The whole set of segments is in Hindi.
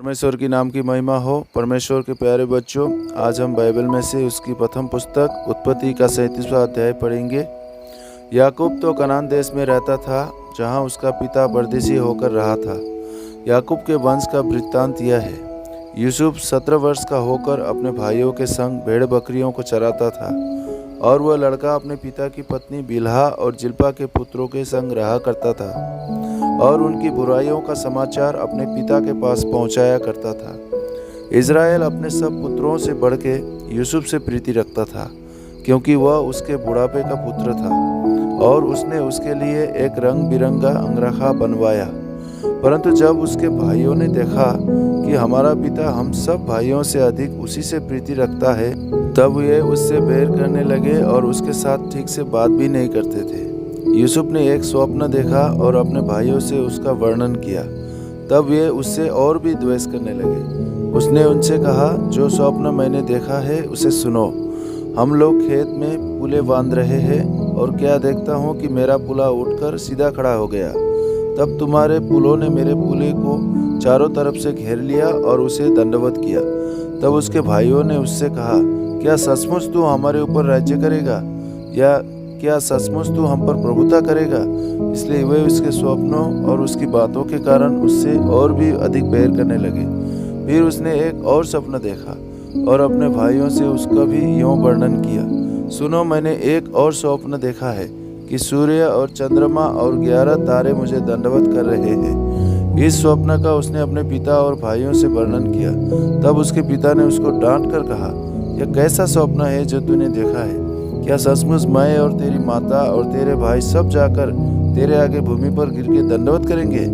परमेश्वर की नाम की महिमा हो। परमेश्वर के प्यारे बच्चों, आज हम बाइबल में से उसकी प्रथम पुस्तक उत्पत्ति का 37वां अध्याय पढ़ेंगे। याकूब तो कनान देश में रहता था, जहां उसका पिता परदेशी होकर रहा था। याकूब के वंश का वृत्तांत यह है। यूसुफ 17 वर्ष का होकर अपने भाइयों के संग भेड़ बकरियों को चराता था, और वह लड़का अपने पिता की पत्नी बिल्हा और जिल्पा के पुत्रों के संग रहा करता था, और उनकी बुराइयों का समाचार अपने पिता के पास पहुंचाया करता था। इज़राइल अपने सब पुत्रों से बढ़ के यूसुफ से प्रीति रखता था, क्योंकि वह उसके बुढ़ापे का पुत्र था, और उसने उसके लिए एक रंग बिरंगा अंगरखा बनवाया। परंतु जब उसके भाइयों ने देखा कि हमारा पिता हम सब भाइयों से अधिक उसी से प्रीति रखता है, तब वे उससे बैर करने लगे और उसके साथ ठीक से बात भी नहीं करते थे। यूसुफ ने एक स्वप्न देखा और अपने भाइयों से उसका वर्णन किया। तब वे उससे और भी द्वेष करने लगे। उसने उनसे कहा, जो स्वप्न मैंने देखा है उसे सुनो। हम लोग खेत में पुले बांध रहे हैं, और क्या देखता हूँ कि मेरा पुला उठकर सीधा खड़ा हो गया। तब तुम्हारे पुलों ने मेरे पुले को चारों तरफ से घेर लिया और उसे दंडवत किया। तब उसके भाइयों ने उससे कहा, क्या सचमुच तू हमारे ऊपर राज्य करेगा, या क्या सचमुच तू हम पर प्रभुता करेगा? इसलिए वे उसके स्वप्नों और उसकी बातों के कारण उससे और भी अधिक बैर करने लगे। फिर उसने एक और सपना देखा और अपने भाइयों से उसका भी यूं वर्णन किया। सुनो, मैंने एक और स्वप्न देखा है कि सूर्य और चंद्रमा और 11 तारे मुझे दंडवत कर रहे हैं। इस स्वप्न का उसने अपने पिता और भाइयों से वर्णन किया। तब उसके पिता ने उसको डांट कर कहा, यह कैसा स्वप्न है जो तूने देखा है? क्या सचमुच मैं और तेरी माता और तेरे भाई सब जाकर तेरे आगे भूमि पर गिर के दंडवत करेंगे?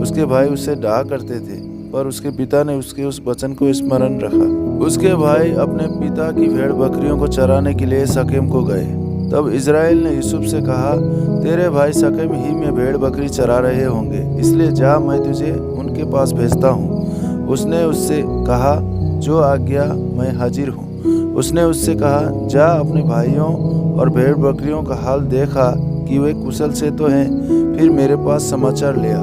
उसके भाई उससे डाह करते थे, पर उसके पिता ने उसके उस वचन को स्मरण रखा। उसके भाई अपने पिता की भेड़ बकरियों को चराने के लिए शकेम को गए। तब इज़राइल ने यूसुफ से कहा, तेरे भाई शकेम ही में भेड़ बकरी चरा रहे होंगे, इसलिए जा, मैं तुझे उनके पास भेजता हूँ। उसने उससे कहा, जो आज्ञा, मैं हाजिर हूँ। उसने उससे कहा, जा अपने भाइयों और भेड़ बकरियों का हाल देखा कि वे कुशल से तो हैं, फिर मेरे पास समाचार ले आ।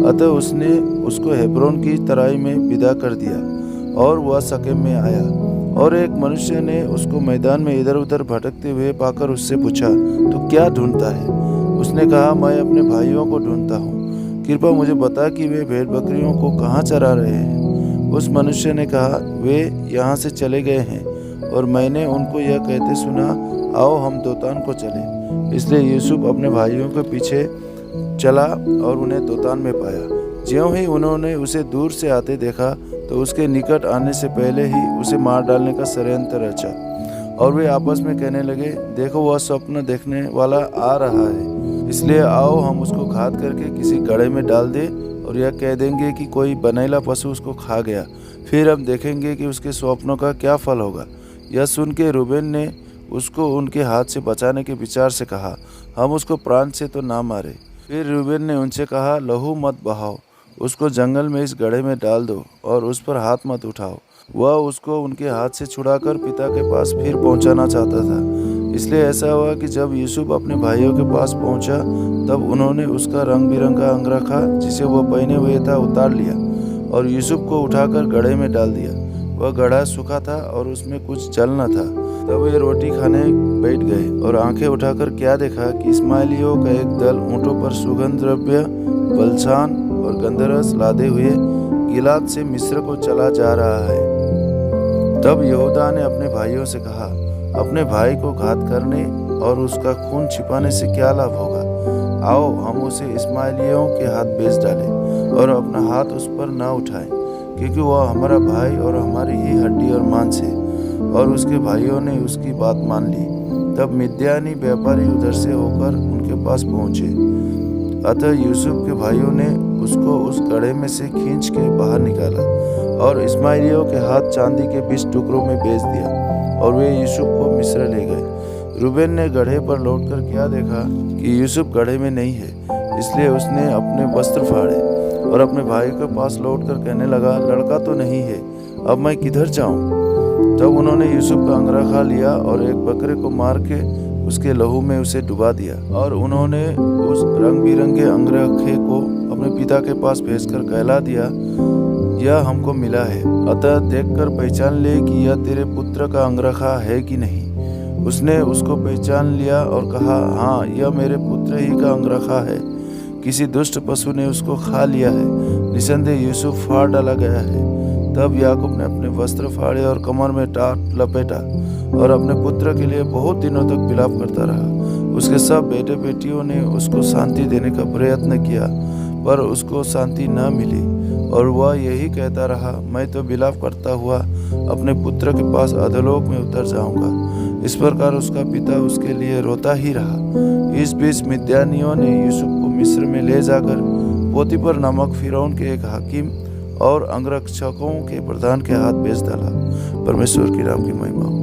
अतः उसने उसको हेब्रोन की तराई में विदा कर दिया, और वह शकेम में आया। और एक मनुष्य ने उसको मैदान में इधर उधर भटकते हुए पाकर उससे पूछा, तू क्या ढूंढता है? उसने कहा, मैं अपने भाइयों को ढूंढता हूँ, कृपया मुझे बता कि वे भेड़ बकरियों को कहाँ चरा रहे हैं। उस मनुष्य ने कहा, वे यहाँ से चले गए हैं, और मैंने उनको यह कहते सुना, आओ हम दोतान को चलें। इसलिए यूसुफ अपने भाइयों के पीछे चला और उन्हें दोतान में पाया। ज्यों ही उन्होंने उसे दूर से आते देखा, तो उसके निकट आने से पहले ही उसे मार डालने का षड्यंत्र रचा। और वे आपस में कहने लगे, देखो वह स्वप्न देखने वाला आ रहा है, इसलिए आओ हम उसको घात करके किसी गड्ढे में डाल दे, और यह कह देंगे कि कोई बनेला पशु उसको खा गया। फिर हम देखेंगे कि उसके स्वप्नों का क्या फल होगा। यह सुन के रूबेन ने उसको उनके हाथ से बचाने के विचार से कहा, हम उसको प्राण से तो ना मारे। फिर रूबेन ने उनसे कहा, लहू मत बहाओ, उसको जंगल में इस गड्ढे में डाल दो, और उस पर हाथ मत उठाओ। वह उसको उनके हाथ से छुड़ाकर पिता के पास फिर पहुंचाना चाहता था। इसलिए ऐसा हुआ कि जब यूसुफ अपने भाइयों के पास पहुंचा, तब उन्होंने उसका रंग बिरंगा अंगरखा जिसे वह पहने हुए था उतार लिया, और यूसुफ को उठाकर गड्ढे में डाल दिया। वह गड्ढा सूखा था और उसमें कुछ जल न था। तब वे रोटी खाने बैठ गए, और आंखें उठाकर क्या देखा कि इस्माइलियों का एक दल ऊँटों पर सुगंध द्रव्य, बलशान और गंधरस लादे हुए गिलाद से मिस्र को चला जा रहा है। तब यहूदा ने अपने भाइयों से कहा, अपने भाई को घात करने और उसका खून छिपाने से क्या लाभ होगा? आओ हम उसे इस्माइलियों के हाथ बेच डालें, और अपना हाथ उस पर न उठाएं, क्योंकि वह हमारा भाई और हमारी ही हड्डी और मांस है। और उसके भाइयों ने उसकी बात मान ली। तब मिद्यानी व्यापारी उधर से होकर उनके पास पहुंचे। अतः यूसुफ के भाइयों ने उसको उस गड्ढे में से खींच के बाहर निकाला, और इस्माइलियों के हाथ चांदी के 20 टुकड़ों में बेच दिया, और वे यूसुफ को मिस्र ले गए। रूबेन ने गड्ढे पर लौटकर क्या देखा कि यूसुफ गड्ढे में नहीं है, इसलिए उसने अपने वस्त्र फाड़े और अपने भाई के पास लौटकर कहने लगा, लड़का तो नहीं है, अब मैं किधर जाऊं? तब उन्होंने यूसुफ का अंगरखा लिया और एक बकरे को मार के उसके लहू में उसे डुबा दिया, और उन्होंने उस रंग बिरंगे अंगरखे को अपने पिता के पास भेजकर कहला दिया, यह हमको मिला है, अतः देखकर पहचान ले कि यह तेरे पुत्र का अंगरखा है कि नहीं। उसने उसको पहचान लिया और कहा, हाँ, यह मेरे पुत्र ही का अंगरखा है। किसी दुष्ट पशु ने उसको खा लिया है, निसंदेह यूसुफ फाड़ डाला गया है। तब याकूब ने अपने वस्त्र फाड़े और कमर में टाट लपेटा और अपने पुत्र के लिए बहुत दिनों तक विलाप करता रहा। उसके सब बेटे बेटियों ने उसको शांति देने का प्रयत्न किया, पर उसको शांति न मिली और वह यही कहता रहा, मैं तो विलाप करता हुआ अपने पुत्र के पास अधोलोक में उतर जाऊंगा। इस प्रकार उसका पिता उसके लिए रोता ही रहा। इस बीच मिद्यानियों ने यूसुफ को मिस्र में ले जाकर पोतीपर नामक फिरौन के एक हाकिम और अंगरक्षकों के प्रधान के हाथ बेच डाला। परमेश्वर की नाम की महिमा हो।